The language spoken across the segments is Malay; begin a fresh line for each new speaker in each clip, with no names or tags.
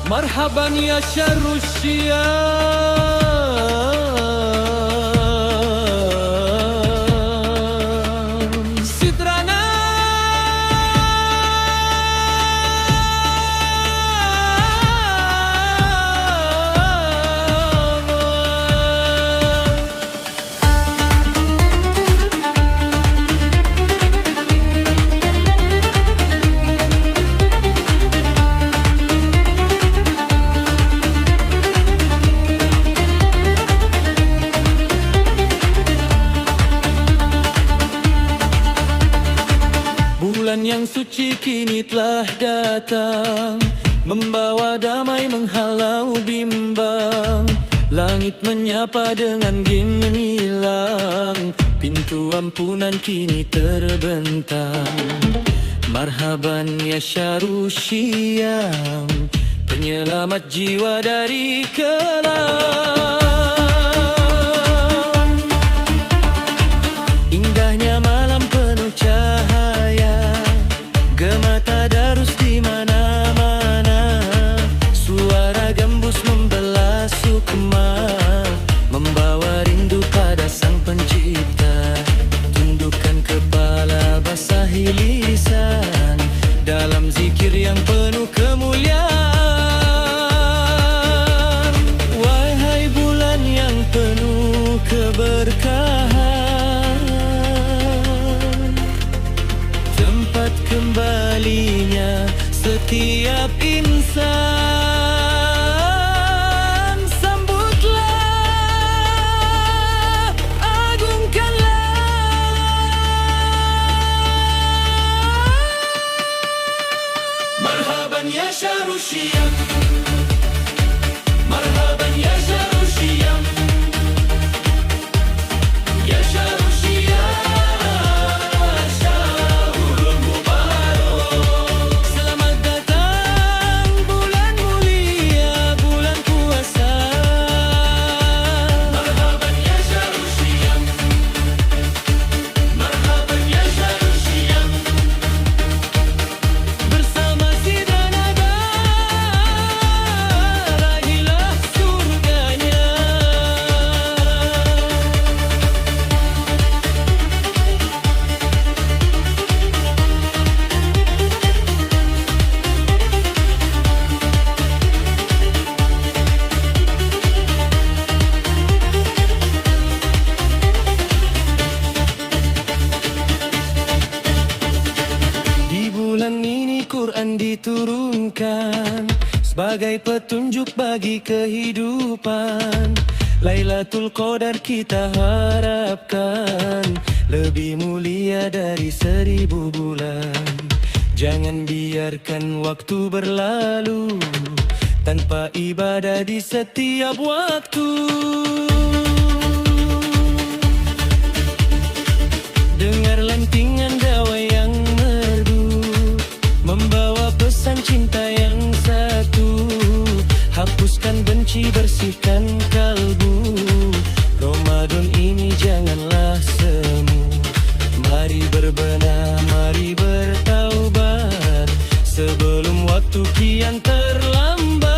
Marhaban ya syarrul syam Sidrana Bulan yang suci kini telah datang, membawa damai menghalau bimbang. Langit menyapa dengan gemilang, pintu ampunan kini terbentang. Marhaban ya syarrul syam, penyelamat jiwa dari kelam. Indahnya malam penuh cahaya, gema tadarus di mana-mana. Suara gembus membelah sukma, membawa rindu pada sang pencipta. Tundukkan kepala, basahi lisan, dalam zikir yang penuh kemuliaan. Wahai bulan yang penuh keberkahan, tempat kembalinya setiap insan. Sambutlah, agungkanlah. Marhaban ya syarrul syam, marhaban ya syarrul syam, ya syarrul syam, syahrul mubarak. Selamat datang bulan mulia, bulan puasa. Marhaban ya syarrul syam, marhaban ya syarrul syam. Bersama Sidrana raihlah surganya. Di bulan ini Quran diturunkan sebagai petunjuk bagi kehidupan. Lailatul Qadar kita harapkan lebih mulia dari 1000 bulan. Jangan biarkan waktu berlalu tanpa ibadah di setiap waktu. Dengar lentingan dawa yang merdu, membawa pesan cinta yang satu. Hapuskan benci, bersihkan kalbu. Ramadan ini janganlah semu. Mari berbenah, mari bertaubat sebelum waktu kian terlambat.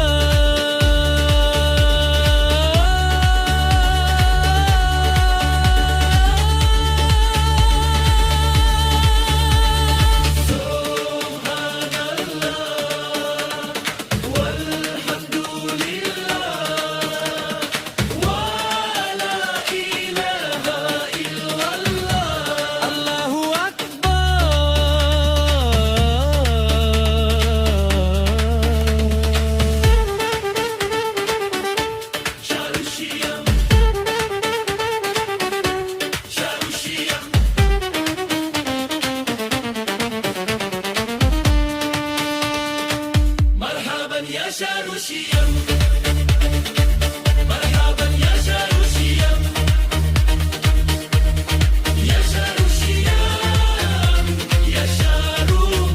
شهر الشيم مرحبا يا شهر الشيم يا شهر الشيم يا شهر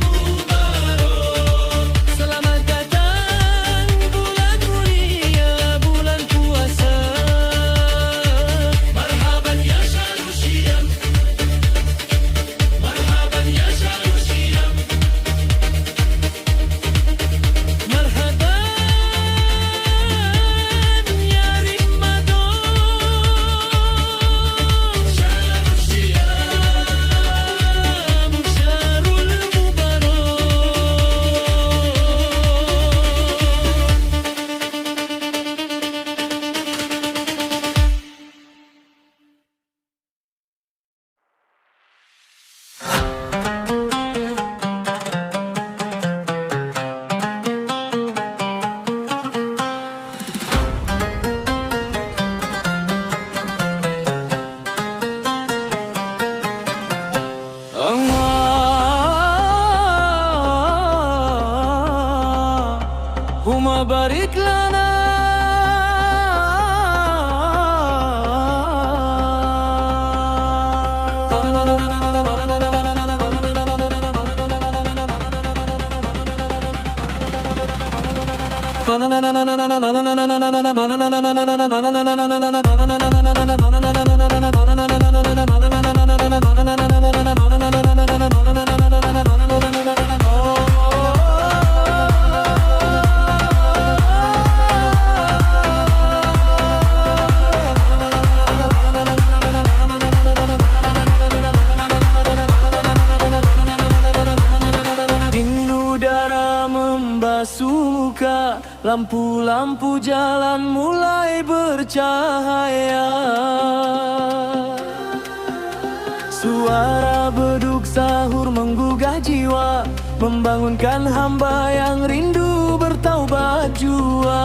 mubarak. Selamat datang bulan mulia, bulan puasa. Marhaban ya شهر الشيم مرحبا يا شهر الشيم مرحبا يا رمضان شهر الصيام شهر المبارك. اللهم بارك لنا Rindu darah membasuh muka, lampu-lampu jalan mulai bercahaya. Suara beduk sahur menggugah jiwa, membangunkan hamba yang rindu bertaubat jua.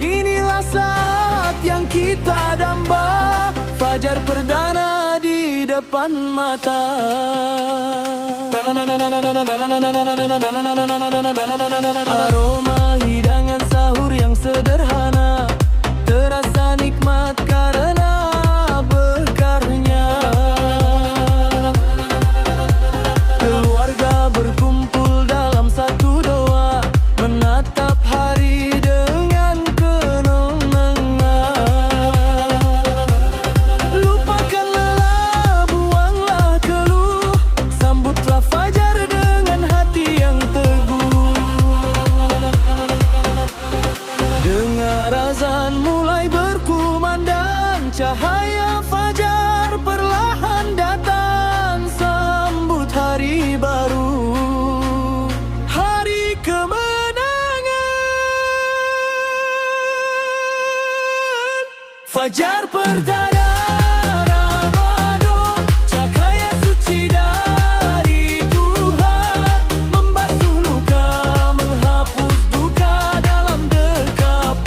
Inilah saat yang kita damba, fajar perdana di depan mata. Aroma hidangan sahur yang sederhana terasa nikmat karena berkarnya. Keluarga berkumpul dalam satu doa, menatap hari dengan kenangan. Lupakan lelah, buanglah keluh, sambutlah fajar dengan hati yang teguh. Dengar azan mulai berkumandang, cahaya fajar perlahan datang, sambut hari baru, hari kemenangan. Fajar perdana Ramadan, cahaya suci dari Tuhan, membasuh luka, menghapus duka dalam dekapan.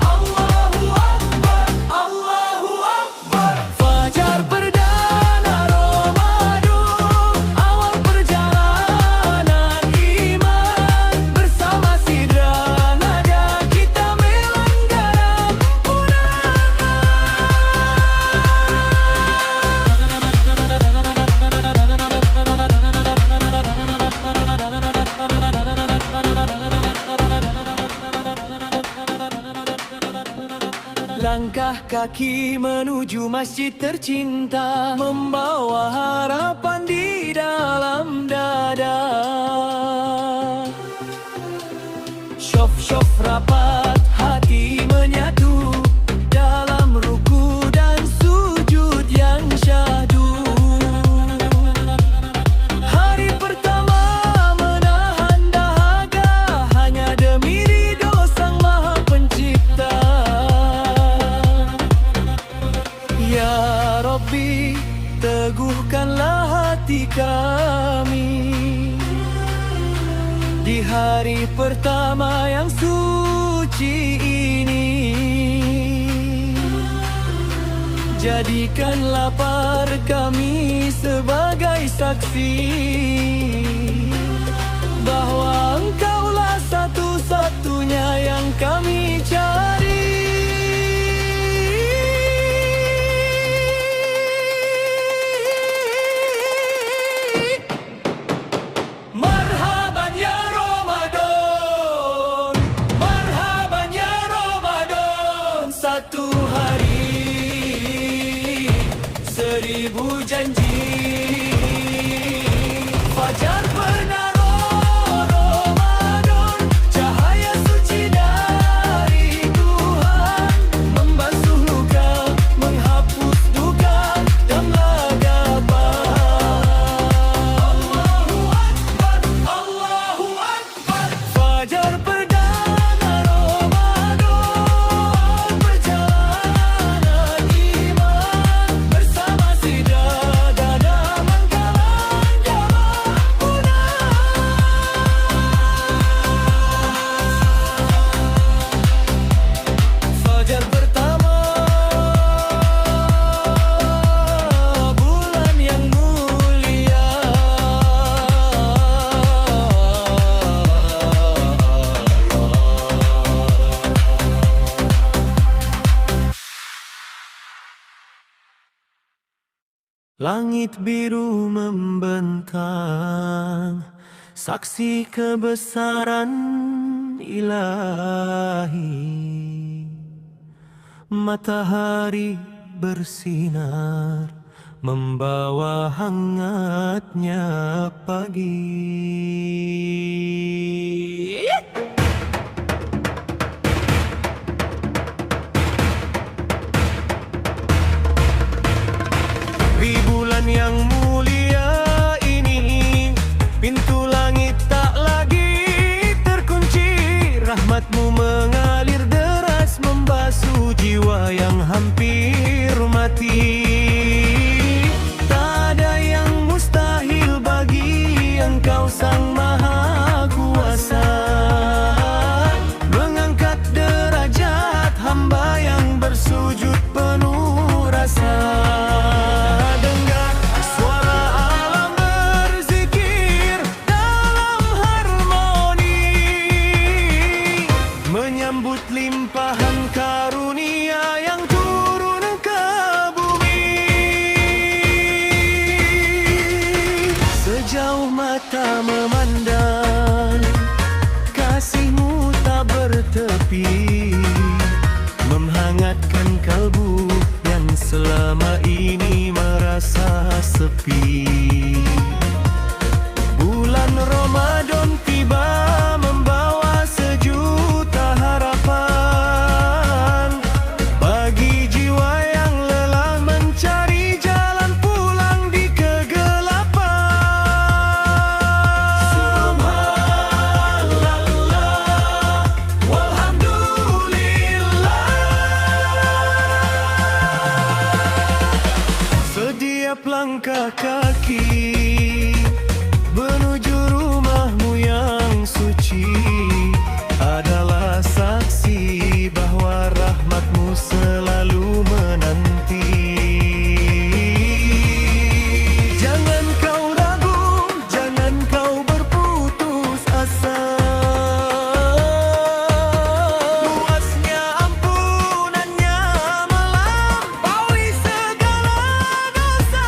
Allahu Akbar, Allahu Akbar. Fajar perdana Ramadan, awal perjalanan iman, bersama sidra nada kita melanggar langkah kaki menuju masjid tercinta, membawa harapan di dalam dada. Syaf-syaf rapat, hati menyatu dalam ruku dan sujud yang syahdu. Hari pertama menahan dahaga, hanya demi ridho Sang Maha Pencipta. Ya Rabbi, teguhkanlah hati kami di hari pertama yang suci ini. Jadikan lapar kami sebagai saksi bahwa Engkaulah satu-satunya yang kami cari. Marhaban ya Ramadan, marhaban ya Ramadan. Satu hari, 1000 janji. Fajar benar Ramadan, cahaya suci dari Tuhan, membasuh luka, menghapus duka dan lagapan. Allahu Akbar, Allahu Akbar. Fajar perdana Ramadan, perjalanan iman bersama sidada menggalang jamaah Fajar pertama bulan yang mulia. Langit biru membentang, saksi kebesaran ilahi. Matahari bersinar, membawa hangatnya pagi. Di bulan yang mulia ini, pintu langit tak lagi terkunci. Rahmatmu mengalir deras, membasuh jiwa yang hampir mati. Tak ada yang mustahil bagi Engkau Sang Maha Kuasa, mengangkat derajat hamba yang bersujud penuh rasa. Dengar suara alam berzikir dalam harmoni, menyambut limpahan karunia yang turun ke bumi. Sejauh mata memandang, kasih-Mu tak bertepi, menghangatkan kalbu yang selama ini merasa sepi. Bulan Ramadan tiba, membawa sejuta harapan bagi jiwa yang lelah mencari jalan pulang di kegelapan. Subhanallah, walhamdulillah. Setiap langkah kaki menuju rumah-Mu yang suci adalah saksi bahwa rahmat-Mu selalu menanti. Jangan kau ragu, jangan kau berputus asa. Luasnya ampunan-Nya melampaui segala dosa.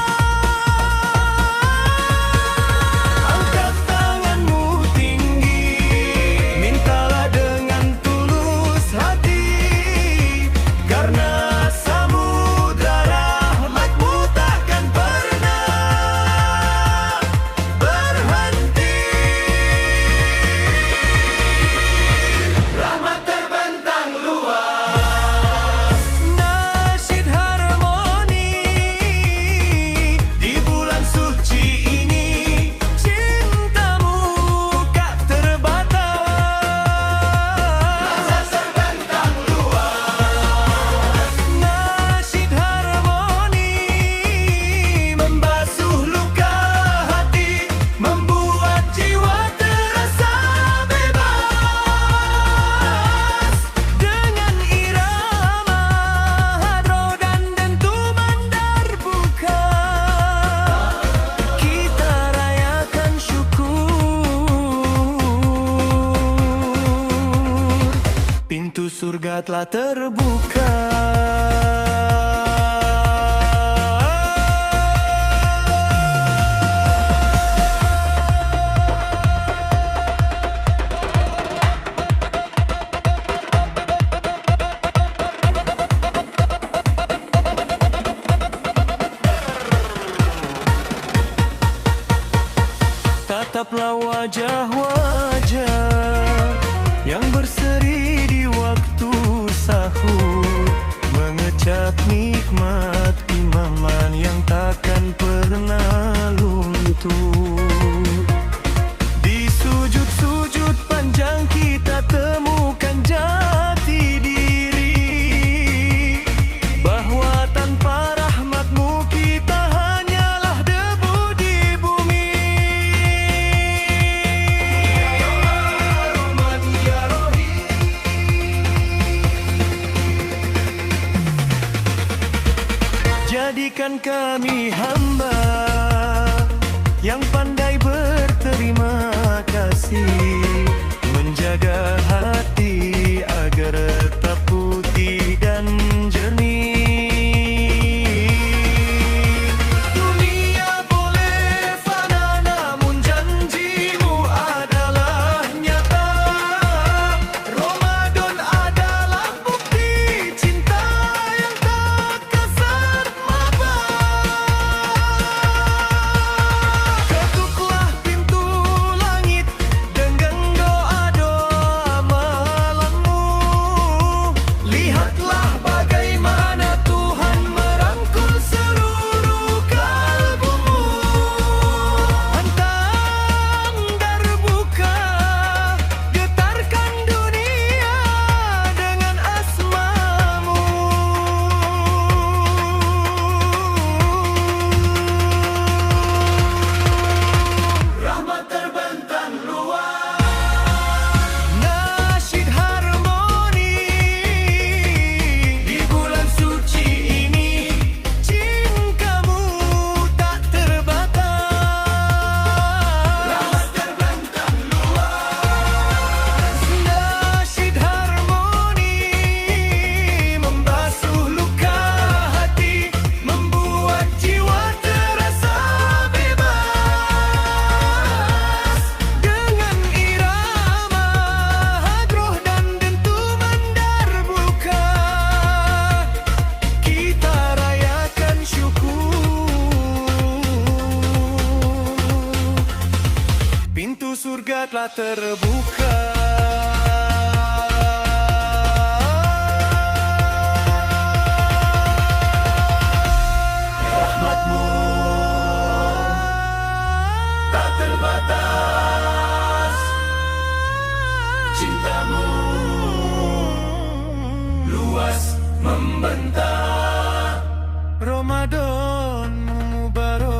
telah terbuka. Tataplah wajah-wajah yang berseri di waktu sahur, mengecap nikmat imaman yang takkan pernah luntur. Di sujud-sujud panjang kita temukan jati diri, bahwa tanpa rahmat-Mu kita hanyalah debu di bumi. Jadikan kami hamba yang pandai berterima kasih, menjaga hati agar tetap putih dan jernih. Dunia boleh fana, namun janji-Mu adalah nyata. Ramadan adalah bukti cinta yang tak kasat mata. Ketuklah pintu langit dengan doa-doa malam-Mu. Lihatlah bagaimana Tuhan merangkul seluruh kalbu-Mu. Hantang terbuka, getarkan dunia dengan asma-Mu. Rahmat terbentang luas, nasyid harmoni di bulan suci ini. Cinta-Mu tak terbatas. Rahmat terbentang luas, nasyid harmoni membasuh luka hati, membuat jiwa terasa bebas. Dengan irama hadroh dan dentuman darbuka, kita rayakan syukur. Pintu surga telah terbuka. Rahmat-Mu tak terbatas, cinta-Mu luas membentang. Ramadan Mubarak.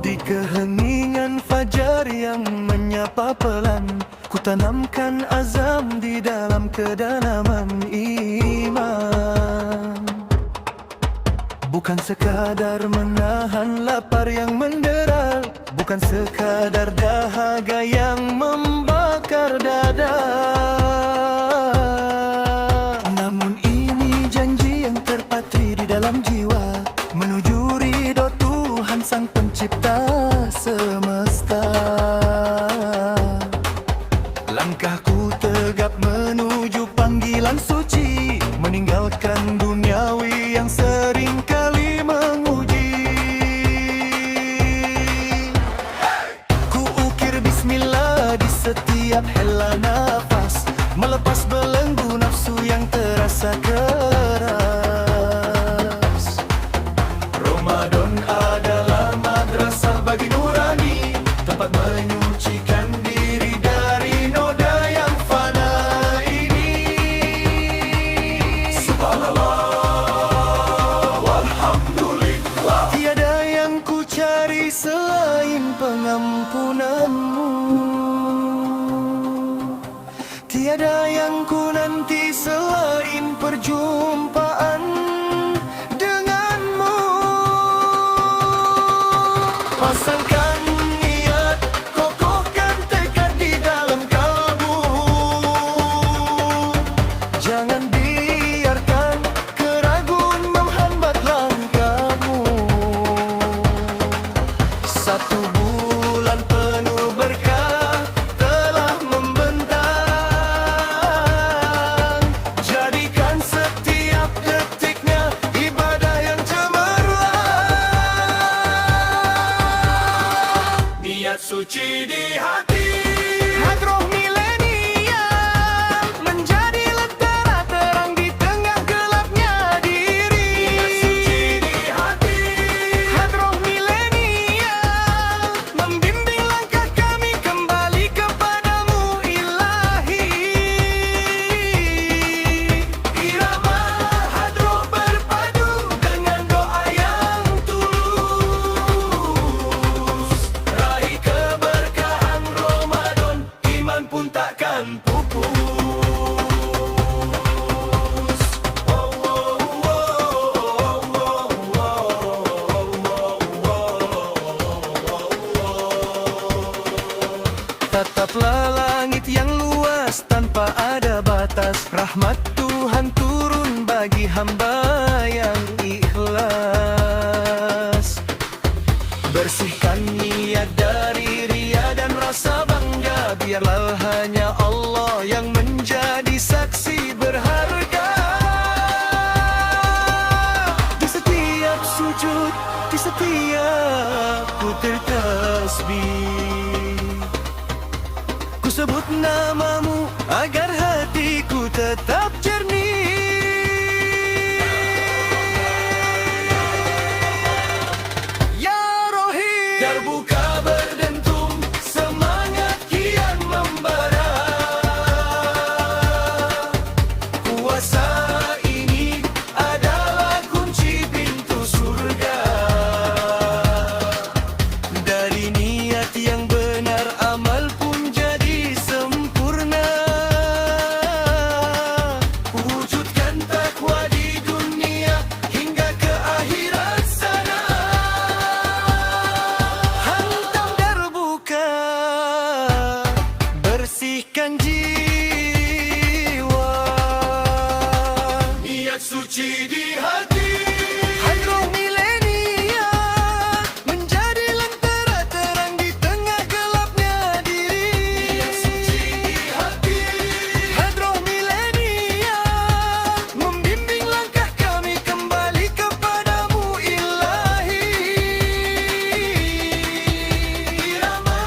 Di keheningan fajar yang menyapa pelan, ku tanamkan azam di dalam kedalaman iman. Bukan sekadar menahan lapar yang mendera, bukan sekadar dahaga yang membakar dada. Namun ini janji yang terpatri di dalam jiwa, menuju ridho Tuhan Sang Pencipta semesta. Langkahku tegap menuju panggilan suci, meninggalkan dunia Tiada yang ku nanti selain perjumpaan denganmu. Pasangkan niat, kokohkan tekad di dalam kalbu. Jangan biarkan keraguan menghambat langkahmu. Satu bulan penuh berkah telah membentang. Jadikan setiap detiknya ibadah yang cemerlang. Niat suci di hati, hadroh milenial menjadi lentera terang di tengah gelapnya diri. Niat suci di hati, hadroh milenial membimbing langkah kami kembali kepadamu ilahi. Irama hadroh berpadu dengan doa yang tulus. Raih keberkahan Ramadan, iman pun takkan pupus. Tataplah langit yang luas tanpa ada batas. Rahmat Tuhan turun bagi hamba yang ikhlas. Bersihkan niat dari ria dan rasa bangga. Biarlah hanya Allah yang menjadi saksi berharga. Di setiap sujud, di setiap ku tertasbih, ku sebut namamu agar hatiku tetap jernih. Ya Rohim, terbuka berdentum, semangat kian membara. Kuasa ini adalah kunci pintu surga. Dari niat yang benar amal pun jadi sempurna. Wujudkan takwa di dunia hingga ke akhirat sana. Hantam terbuka, bersihkan jiwa. Niat suci di hati, hadroh milenial menjadi lentera terang di tengah gelapnya diri. Niat suci di hati, hadroh milenial membimbing langkah kami kembali kepadamu ilahi. Irama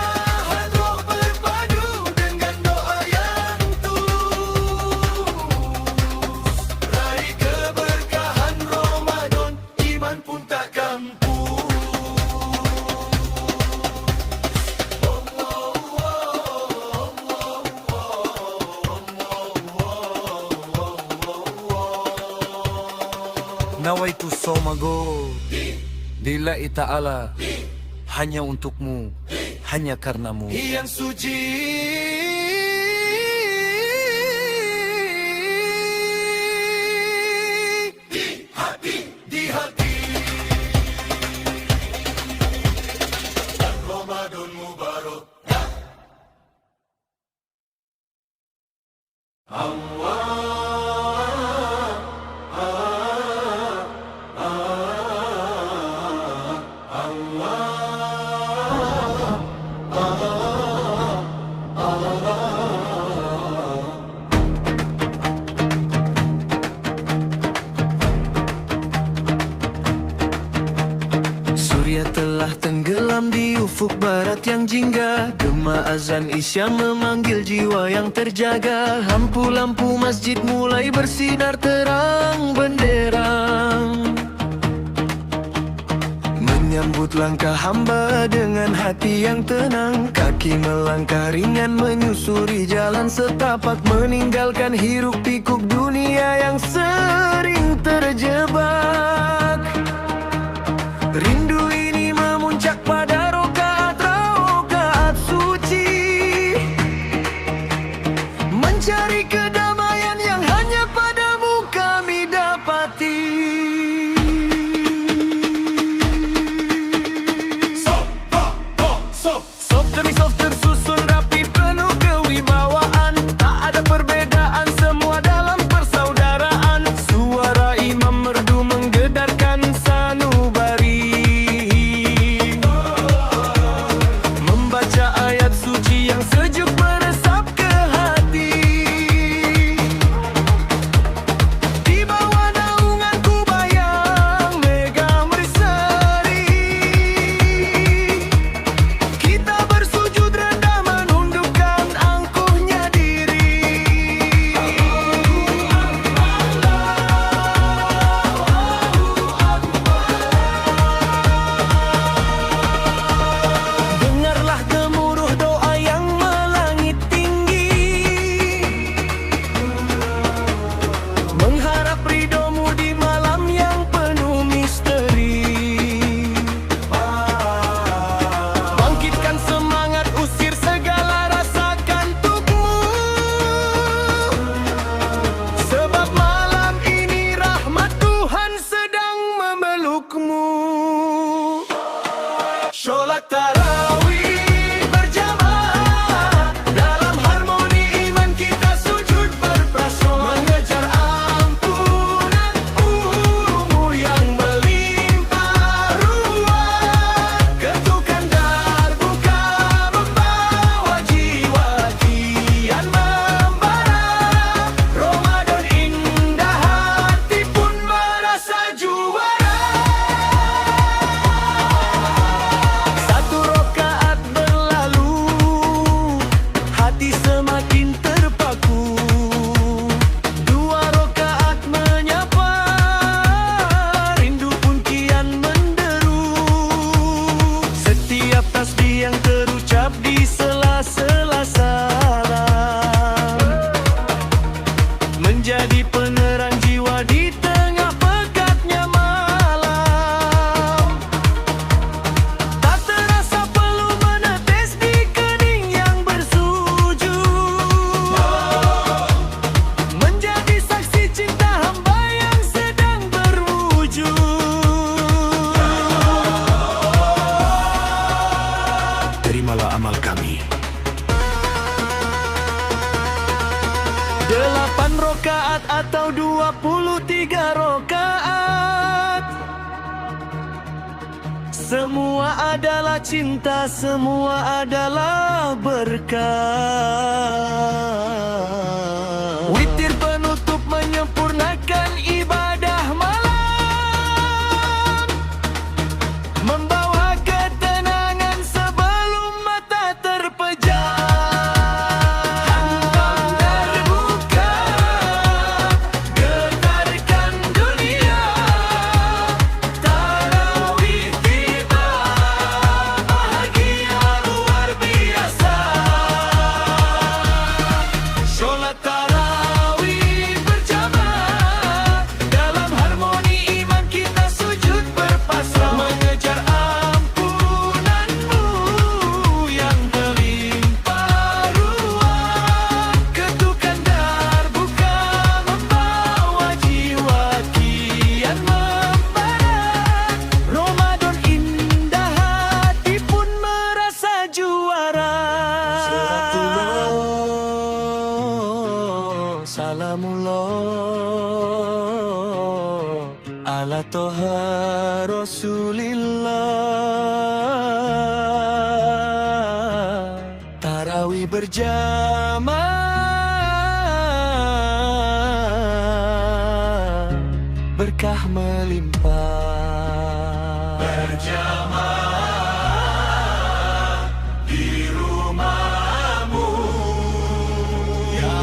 hadroh berpadu dengan doa yang tulus. Raih keberkahan Ramadan, iman pun takkan pupus. Nawaitu somago lillahi ta'ala, hanya untukmu, hanya karenamu. Yang suci di hati. Ramadan Mubarak. Surya telah tenggelam di ufuk barat yang jingga. Gema azan isya memanggil jiwa yang terjaga. Lampu-lampu masjid mulai bersinar terang benderang, menyambut langkah hamba dengan hati yang tenang. Kaki melangkah ringan menyusuri jalan setapak, meninggalkan hiruk pikuk dunia yang sering terjebak. Rindu ini memuncak pada rokaat suci, mencari Soft demi soft tersusun rapi penuh kewibawaan. Tak ada perbedaan, semua dalam persaudaraan. Suara imam merdu menggedarkan sanubari, membaca ayat suci yang sejuk meresap ke hati. Di bawah naungan kubayang megah berseri, kita bersujud rendah menundukkan angkuhnya diri. Dengarlah gemuruh doa yang melangit tinggi, mengharap ridhomu di malam yang penuh misteri. Bangkitkan semangat, usir segala rasa kantukmu, sebab malam ini rahmat Tuhan sedang memelukmu. Sholat tarawih berjamaah, dalam harmoni iman kita sujud berprasmanan, mengejar ampunan-Mu yang melimpah ruah. Ketukan dar buka membawa jiwa kian membara. Ramadan indah, hati pun merasa juara. Satu rakaat berlalu, hati semakin terpaku. Dua rakaat menyapa, rindu pun kian menderu. Setiap tasbih yang terucap di sela-sela salam menjadi penerang jiwa di tengah pekatnya malam. Tak terasa perlu menetes di kening yang bersujud, menjadi saksi cinta hamba yang sedang berwujud. Terimalah amal kami. 8 rakaat atau 23 rakaat, semua adalah cinta, semua adalah berkah. Witir penutup menyempurnakan ibadah malam, membawa ketenangan sebelum mata terpejam. Hantang terbuka, getarkan dunia. Tarawih tiba, bahagia luar biasa. Sholat tarawih berjamaah, dalam harmoni iman kita sujud berpasrah, mengejar ampunan-Mu yang melimpah ruah. Ketukan dar buka membawa jiwa kian membara. Ramadan indah, hati pun merasa juara. Salamullah ala Toha Rasulillah. Tarawih berjamaah, berkah melimpah. Berjamaah di rumahmu, ya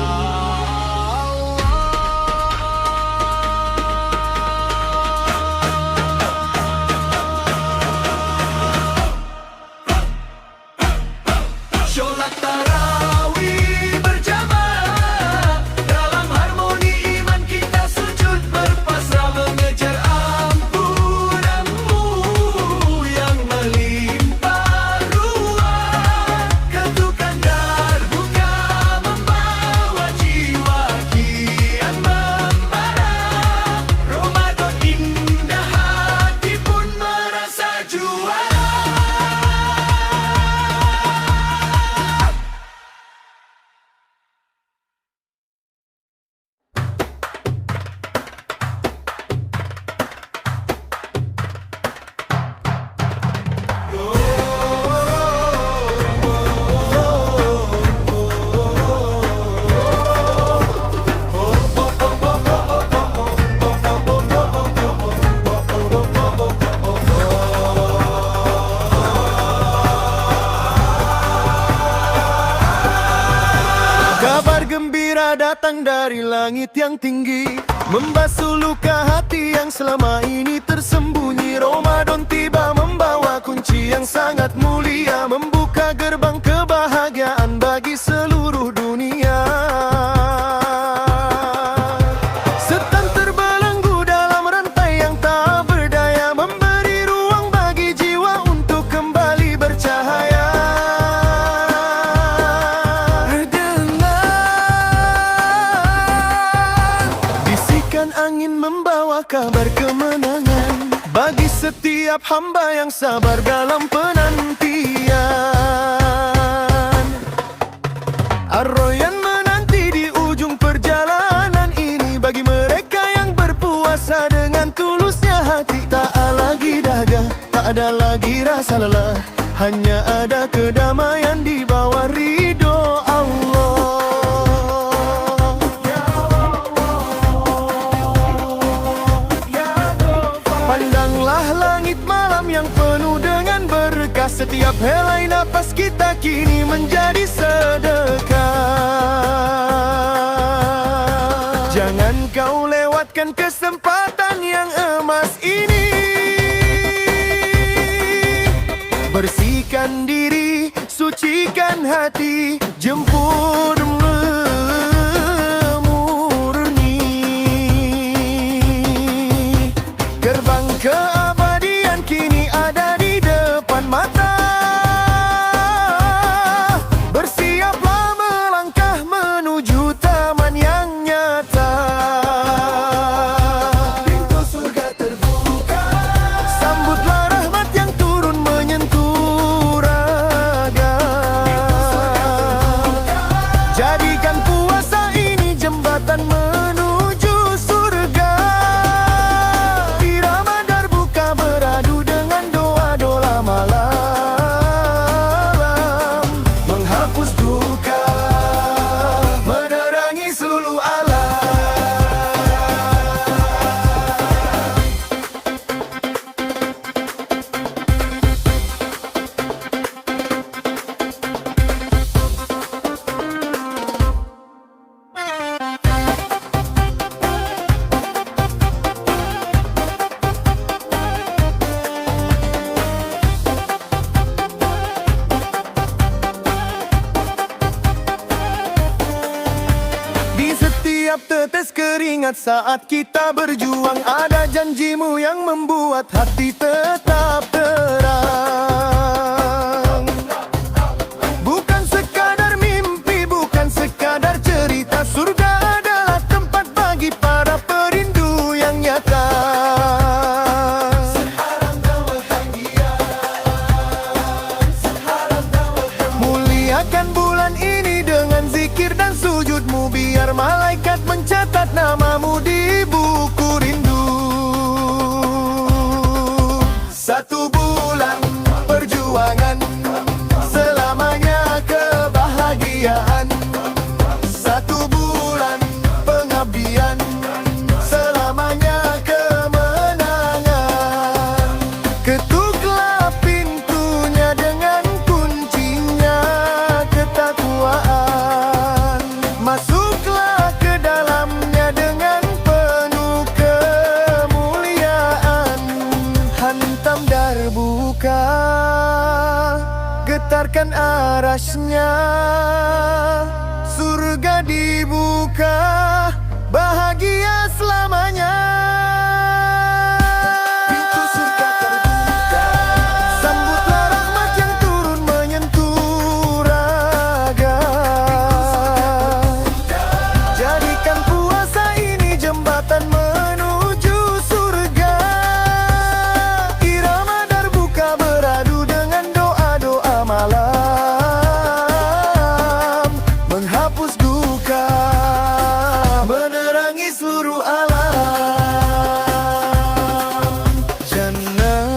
Sholat tarawih berjamaah, dalam harmoni iman kita sujud berpasrah, mengejar ampunan-Mu yang segera datang dari langit yang tinggi, membasuh luka hati yang selama ini tersembunyi. Ramadan tiba membawa kunci yang sangat mulia, membuka gerbang kebahagiaan bagi seluruh dunia. Setan terbelenggu dalam rantai yang tak berdaya, memberi ruang bagi jiwa untuk kembali bercahaya. Bisikan angin membawa kabar kemenangan bagi setiap hamba yang sabar dalam penantian. Ar-Rayyan menanti di ujung perjalanan ini, bagi mereka yang berpuasa dengan tulusnya hati. Tak lagi dahaga, tak ada lagi rasa lelah, hanya ada kedamaian di bawah ridho Allah. Pandanglah langit malam yang penuh dengan berkah, setiap helai napas kita kini menjadi sedekah. Jangan kau lewatkan kesempatan yang emas ini. Bersihkan diri, sucikan hati, jemput murni. Gerbang keabadian kini ada di depan mata. Bersiaplah melangkah menuju taman yang nyata. Pintu surga terbuka, sambutlah rahmat yang turun menyentuh raga. Jadikan puasa ini jembatan menuju surga. Di Ramadan buka beradu dengan doa-doa malam, menghapus duka, menerangi seluruh alam. Di setiap tetes keringat saat kita berjuang, ada janjimu yang membuat hati tetap terang. Bukan sekadar mimpi, bukan sekadar cerita, surga adalah tempat bagi para perindu yang nyata. Muliakan bulan ini dengan zikir dan sujudmu, biar malaikat mencatat namamu di buku rindu. Satu bulan perjuangan, selamanya kebahagiaan. Satu bulan pengabdian, selamanya kemenangan. Ketuklah pintunya dengan kuncinya ketakwaan. Masuklah ke dalamnya dengan penuh kemuliaan. Hantam darbuka, getarkan arasnya. Surga dibuka, bahagia selamanya. Pintu surga terbuka, sambutlah rahmat yang turun menyentuh raga. Jadikan puasa ini jembatan menuju surga. Di Ramadan buka beradu dengan doa-doa malam, menghapus duka, menerangi seluruh alam. Jannah,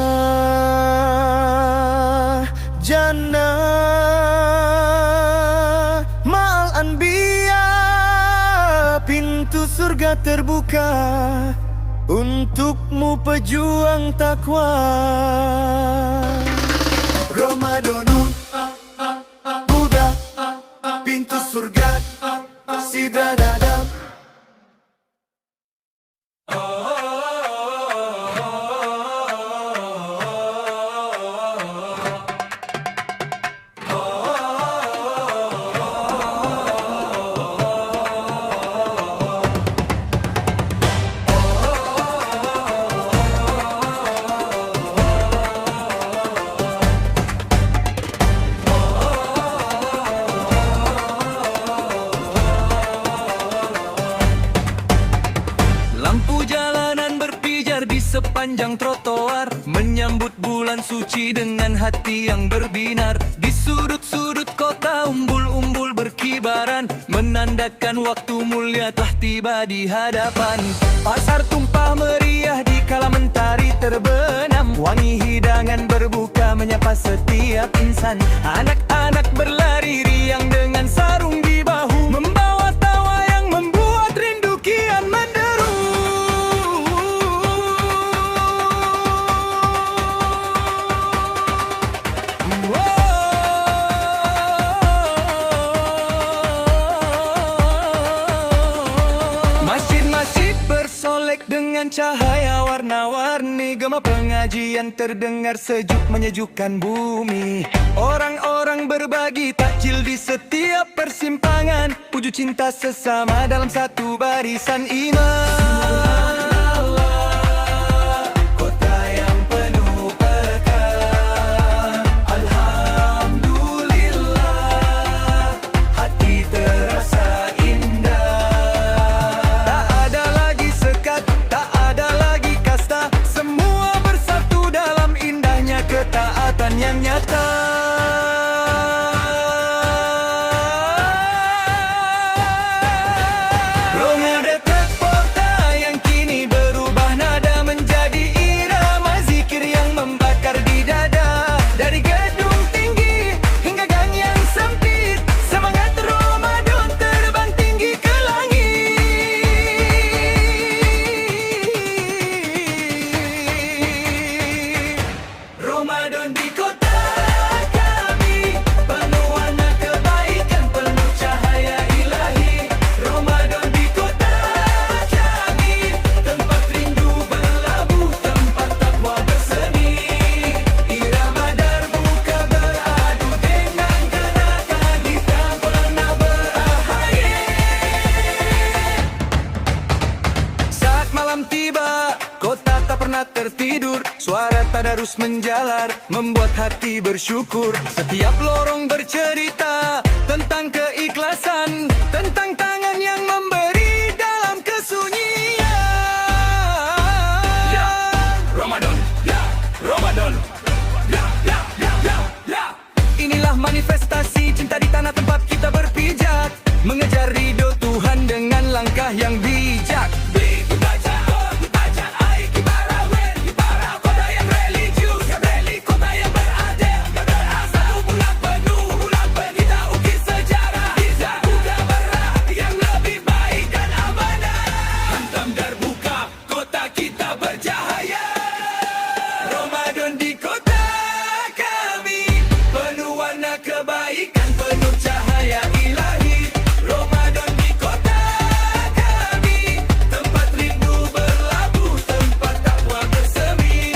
Jannah ma'al anbiya, pintu surga terbuka untukmu pejuang takwa. Ramadanun Buddha, pintu surga, sidra sepanjang trotoar, menyambut bulan suci dengan hati yang berbinar. Di sudut-sudut kota umbul-umbul berkibaran, menandakan waktu mulia telah tiba di hadapan. Pasar tumpah meriah di kala mentari terbenam, wangi hidangan berbuka menyapa setiap insan. Anak-anak berlari riang dengan sarung di bahu, membawa tawa yang membuat rindu kian menderu. Masjid-masjid bersolek dengan cahaya warna-warni, gema pengajian terdengar sejuk menyejukkan bumi. Orang-orang berbagi takjil di setiap persimpangan, wujud cinta sesama dalam satu barisan iman. Kota yang penuh berkah, alhamdulillah, hati terasa indah. Tak ada lagi sekat, tak ada lagi kasta, semua bersatu dalam indahnya ketaatan yang nyata. Ramadan kota yang kini berubah nada menjadi irama zikir yang membakar di dada. Dari gedung tinggi hingga gang yang sempit, semangat Ramadan terbang tinggi ke langit. Ramadan di kota kami, penuh warna kebaikan, penuh cahaya ilahi. Ramadan di kota kami, tempat rindu berlabuh, tempat takwa bersemi. Irama darbuka beradu dengan gerakan, kita pernah berakhir. Saat malam tiba, kota tak pernah tertidur. Suara tadarus menjalar, membuat hati bersyukur. Setiap lorong bercerita tentang keikhlasan, tentang tangan yang memberi dalam kesunyian. Ya, Ramadan, ya, Ramadan, ya, ya, ya, ya, ya. Inilah manifestasi cinta di tanah tempat kita berpijak, mengejar ridho Tuhan dengan langkah yang bijak. Ramadan di kota kami, penuh warna kebaikan, penuh cahaya ilahi. Ramadan di kota kami, tempat rindu berlabuh, tempat takwa bersemi.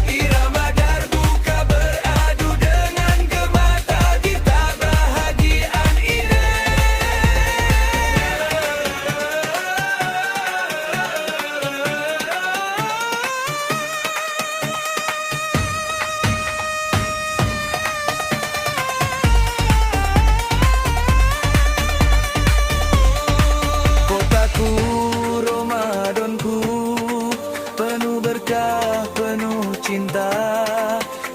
Irama darbuka beradu dengan gemata, kita bahagian indah. Kotaku, Ramadanku, penuh berkah, penuh cinta,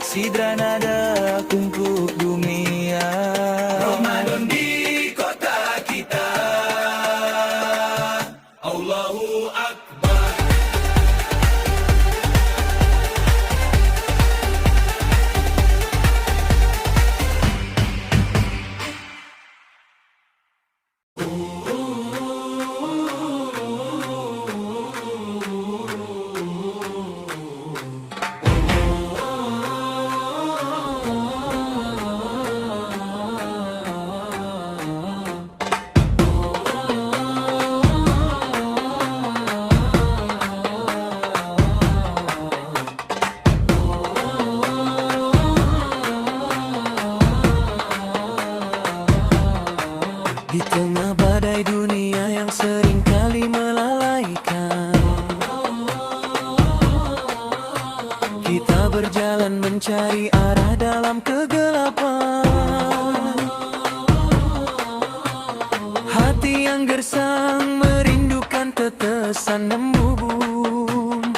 sidra nada kungkuk dunia. Ramadan di kota kita, Allahu Akbar. Di tengah badai dunia yang seringkali melalaikan, kita berjalan mencari arah dalam kegelapan. Hati yang gersang merindukan tetesan embun.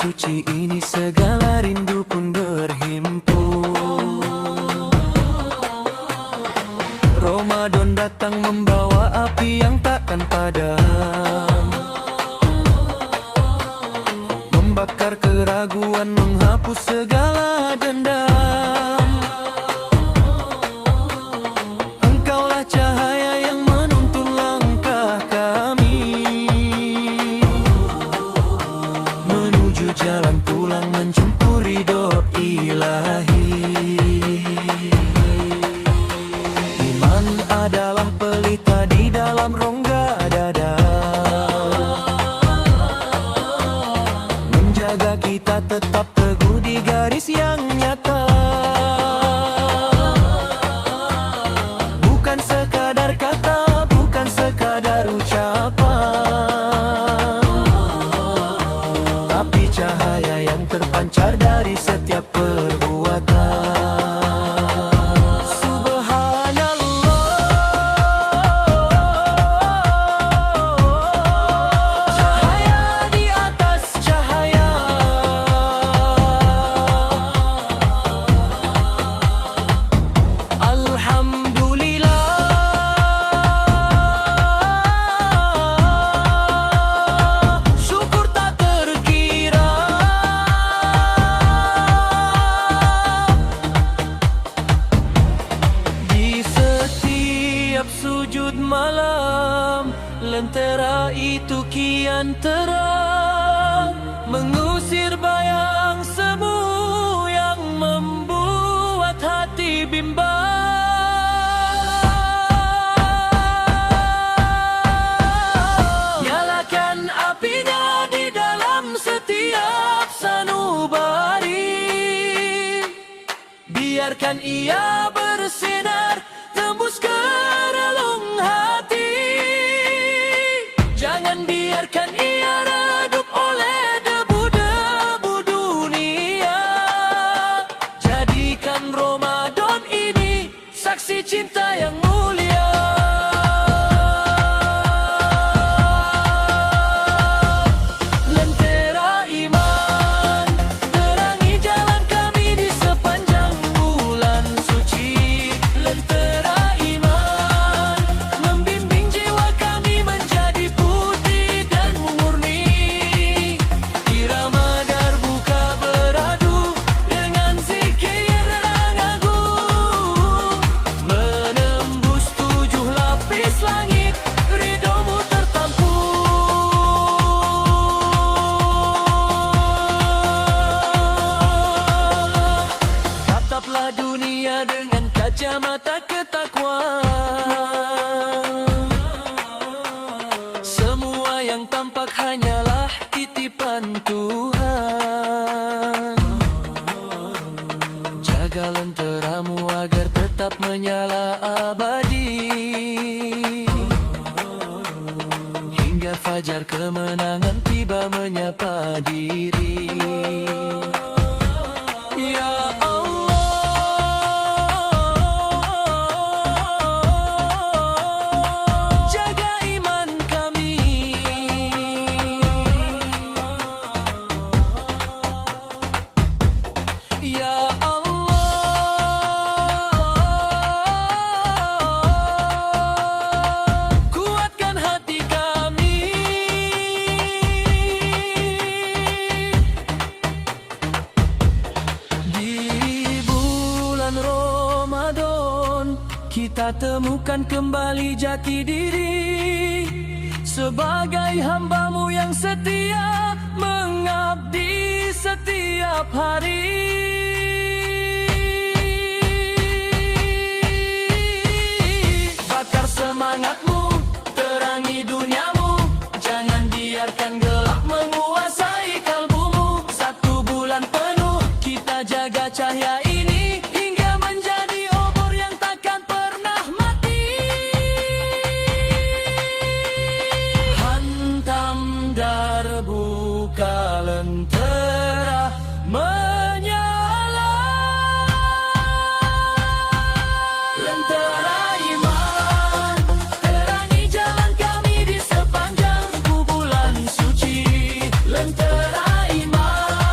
suci ini segala rindu pun berhimpun. Ramadan datang membawa api yang takkan padam, membakar keraguan, menghapus segala dendam. Engkaulah cahaya yang menuntun langkah kami menuju jalan pulang menjemput ridho ilahi. Iman adalah pelita di dalam rongga dada, menjaga kita tetap teguh di garis yang nyata. Bukan sekadar kata, bukan sekadar ucapan, tapi cahaya yang terpancar dari setiap perbuatan. Sujud malam, lentera itu kian terang, mengusir bayang semu yang membuat hati bimbang. Nyalakan apinya di dalam setiap sanubari, biarkan ia bersinar tembus ke relung hati. Jangan biarkan ia redup oleh debu-debu dunia. Jadikan Ramadan ini saksi cinta yang mulia. Lentera iman, terangi jalan kami di sepanjang bulan suci. Lentera dunia dengan kacamata ketakwaan. Semua yang tampak hanyalah titipan Tuhan. Jaga lenteramu agar tetap menyala abadi, hingga fajar kemenangan tiba menyapa diri. Ya kita temukan kembali jati diri sebagai hamba-Mu yang setia, mengabdi setiap hari. Bakar semangat-Mu, terangi dunia-Mu, jangan biarkan gelap menguasai kalbu-Mu. 1 bulan penuh kita jaga cahaya ini hingga menjadi obor yang takkan pernah mati. Hantam darbu kalentera menyala. Lentera iman, terangi jalan kami di sepanjang bulan suci. Lentera iman,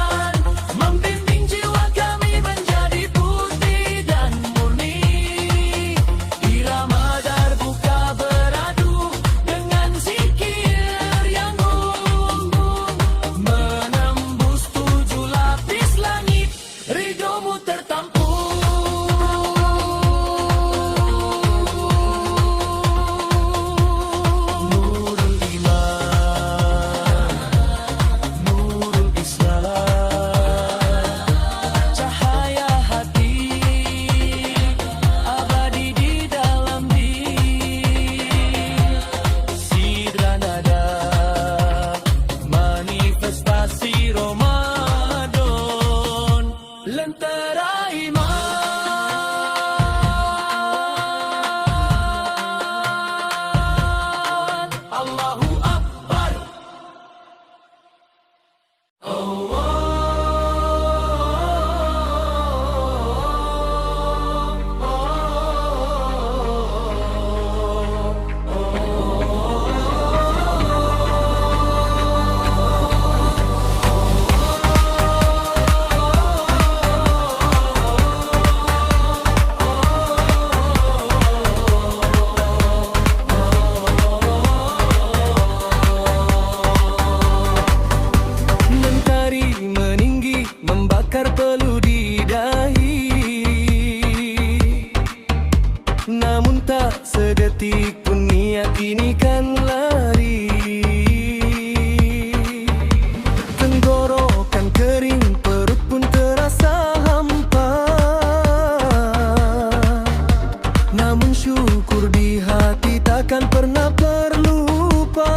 Lentera Iman. Allahu Akbar. Membakar peluh di dahi, namun tak sedetik pun niat ini kan lari. Tenggorokan kering, perut pun terasa hampa, namun syukur di hati takkan pernah terlupa.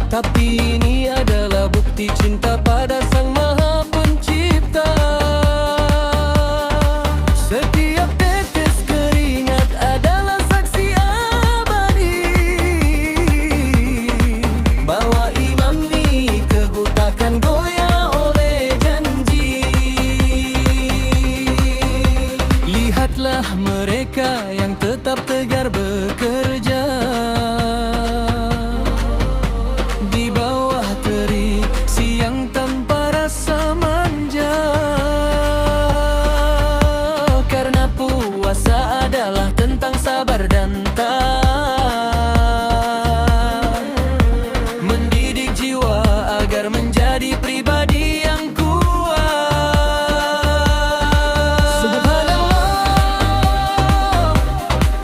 Tapi ini adalah bukti cinta pada Sang Maha Pencipta. Setiap tetes keringat adalah saksi abadi bahwa imam ni teguh takkan goyah oleh janji. Lihatlah mereka yang tetap tegar bekerja di bawah terik siang tanpa rasa manja, karena puasa adalah tentang sabar dan taat, mendidik jiwa agar menjadi pribadi yang kuat. Subhanallah,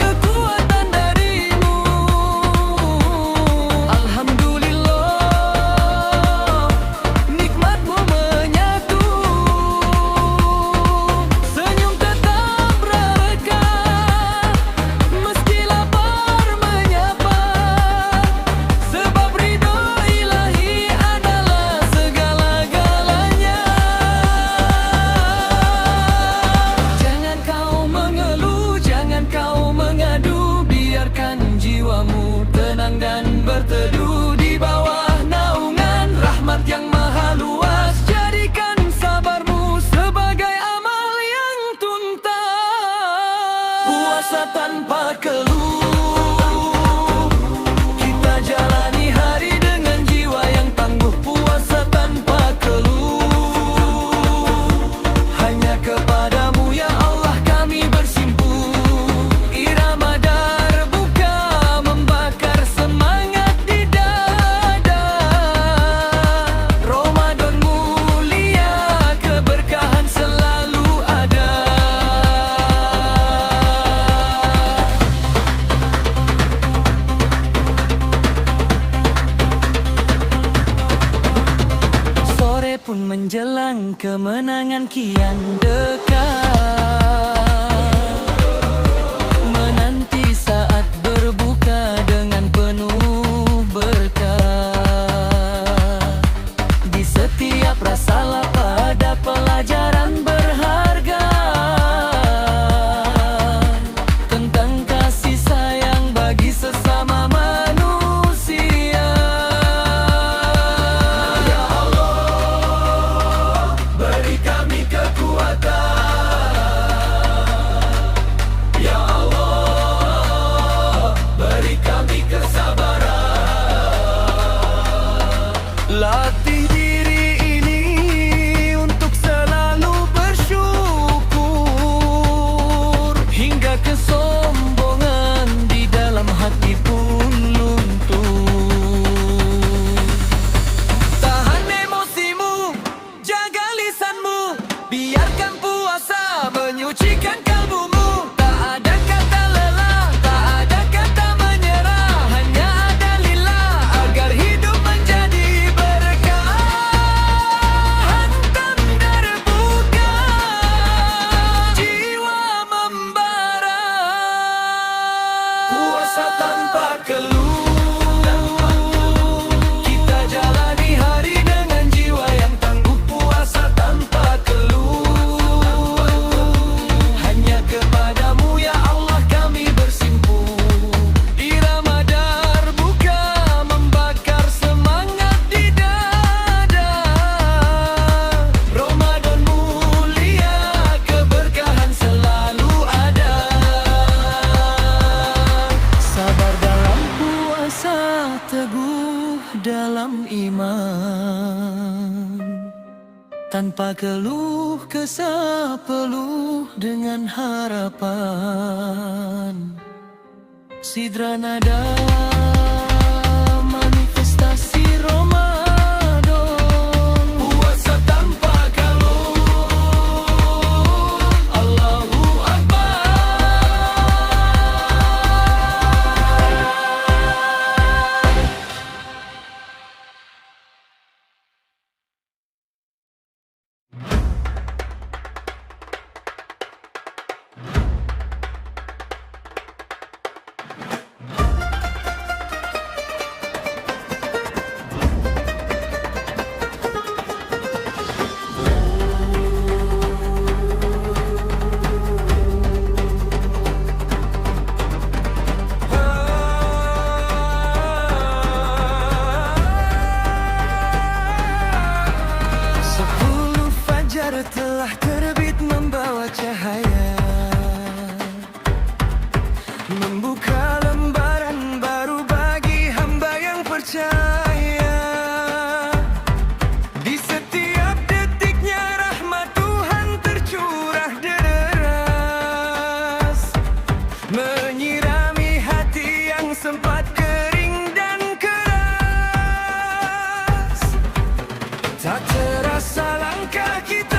kekuatan darimu. Alhamdulillah, nikmatmu menyatu. Senyum tetap rekat, meski lapar menyapa, sebab ridho ilahi adalah segala-galanya. Jangan kau mengeluh, jangan kau mengadu, biarkan jiwamu tenang dan berteduh di bawah naungan rahmat yang maha luas. Jadikan sabarmu sebagai amal yang tuntas. Puasa tanpa keluh, kita jalani hari dengan jiwa yang tangguh. Puasa tanpa keluh, hanya kepadamu ya Allah kami bersimpu. Irama darbuka membakar semangat di dada. Ramadan mulia, keberkahan selalu ada. Sore pun menjelang, kemenangan kian dekat. Menanti saat berbuka dengan penuh berkah. Di setiap rasa lapar ada pelajaran berharga tentang kasih sayang bagi sesama manusia. Ya Allah, beri kami kekuatan teguh dalam iman, tanpa keluh kesah peluh dengan harapan. Sidra nada manifestasi Ramadan, puasa tanpa keluh. Allahu telah terbit membawa cahaya, membuka lembaran baru bagi hamba yang percaya. Di setiap detiknya rahmat Tuhan tercurah deras, menyirami hati yang sempat kering dan keras. Tak terasa langkah kita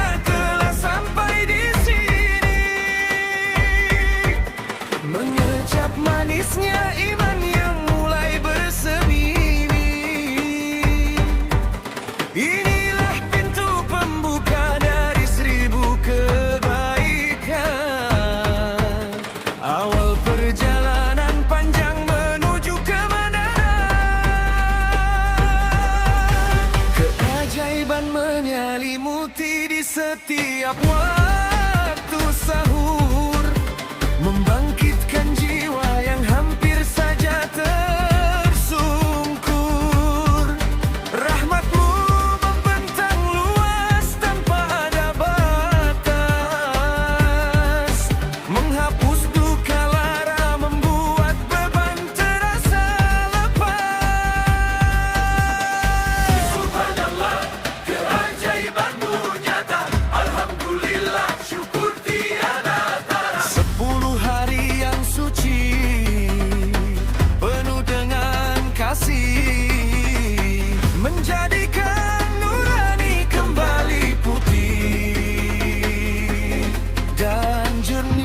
manisnya iman yang mulai bersemi. Inilah pintu pembuka dari 1000 kebaikan. Awal perjalanan panjang menuju kemenangan. Keajaiban menyelimuti di setiap waktu sahur, membangkitkan jiwa yang hampir saja tersungkur. Rahmat-Mu membentang luas tanpa ada batas, menghapus duka lara, membuat beban terasa lepas. Subhanallah, keajaiban-Mu nyata. Alhamdulillah, syukur tiada tara. 10 hari yang suci, penuh dengan kasih, menjadikan nurani kembali putih dan jernih.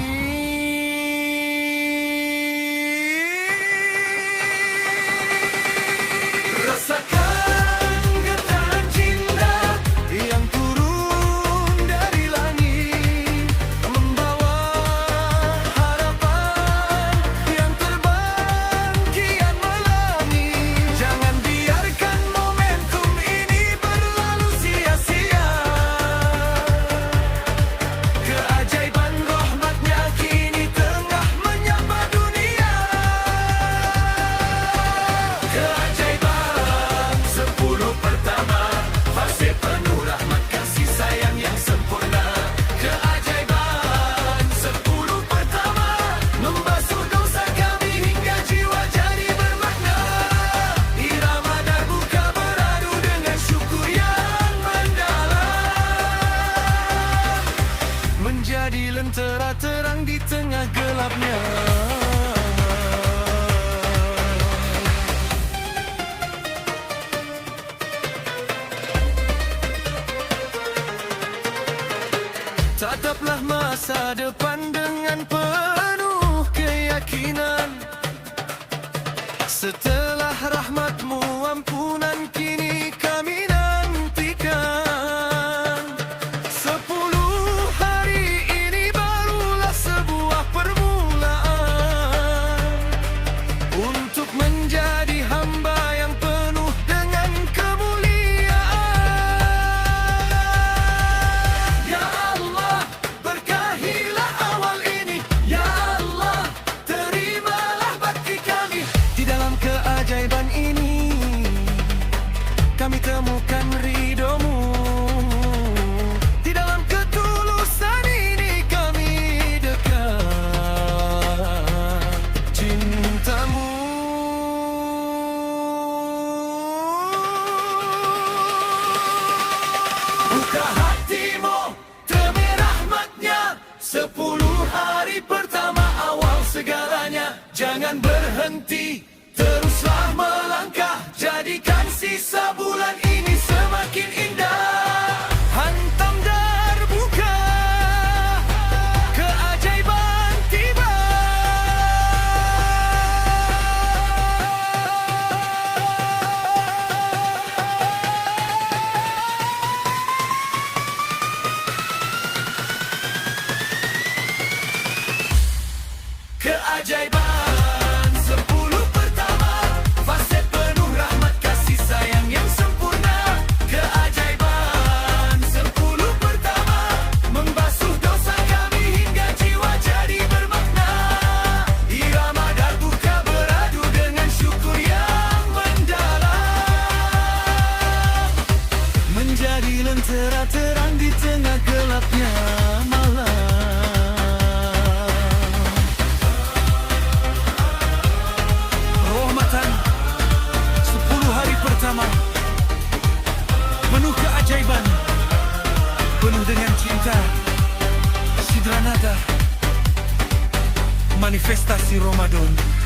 Rasakan getaran cinta yang turun dari langit, membawa harapan yang terbang kian melangit. Jangan biarkan momentum ini berlalu sia-sia. Keajaiban rahmat-Nya kini tengah menyapa dunia. Keajaiban 10 pertama, fase penuh rahmat kasih sayang yang sempurna. Keajaiban 10 pertama, membasuh dosa kami hingga jiwa jadi bermakna. Irama dan buka beradu dengan syukur yang mendalam, menjadi lentera terang di tengah gelapnya. Tataplah masa depan dengan penuh keyakinan. Setelah rahmat-Mu ampunan kini kami nantikan. 10 hari ini barulah sebuah permulaan untuk menjadi hamba yang penuh dengan kemuliaan. Ya Allah, berkahilah awal ini. Ya Allah, terimalah bakti kami di dalam keajaiban ini. Jangan berhenti, teruslah melangkah. Jadikan sisa bulan ini semakin indah. Hantam darbuka, keajaiban tiba. Keajaiban 10 pertama, fase penuh rahmat kasih sayang yang sempurna. Keajaiban 10 pertama, membasuh dosa kami hingga jiwa jadi bermakna. Irama darbuka beradu dengan syukur yang mendalam, menjadi lentera terang di tengah gelapnya malam. Penuh keajaiban, penuh dengan cinta, sidra nada, manifestasi Ramadan.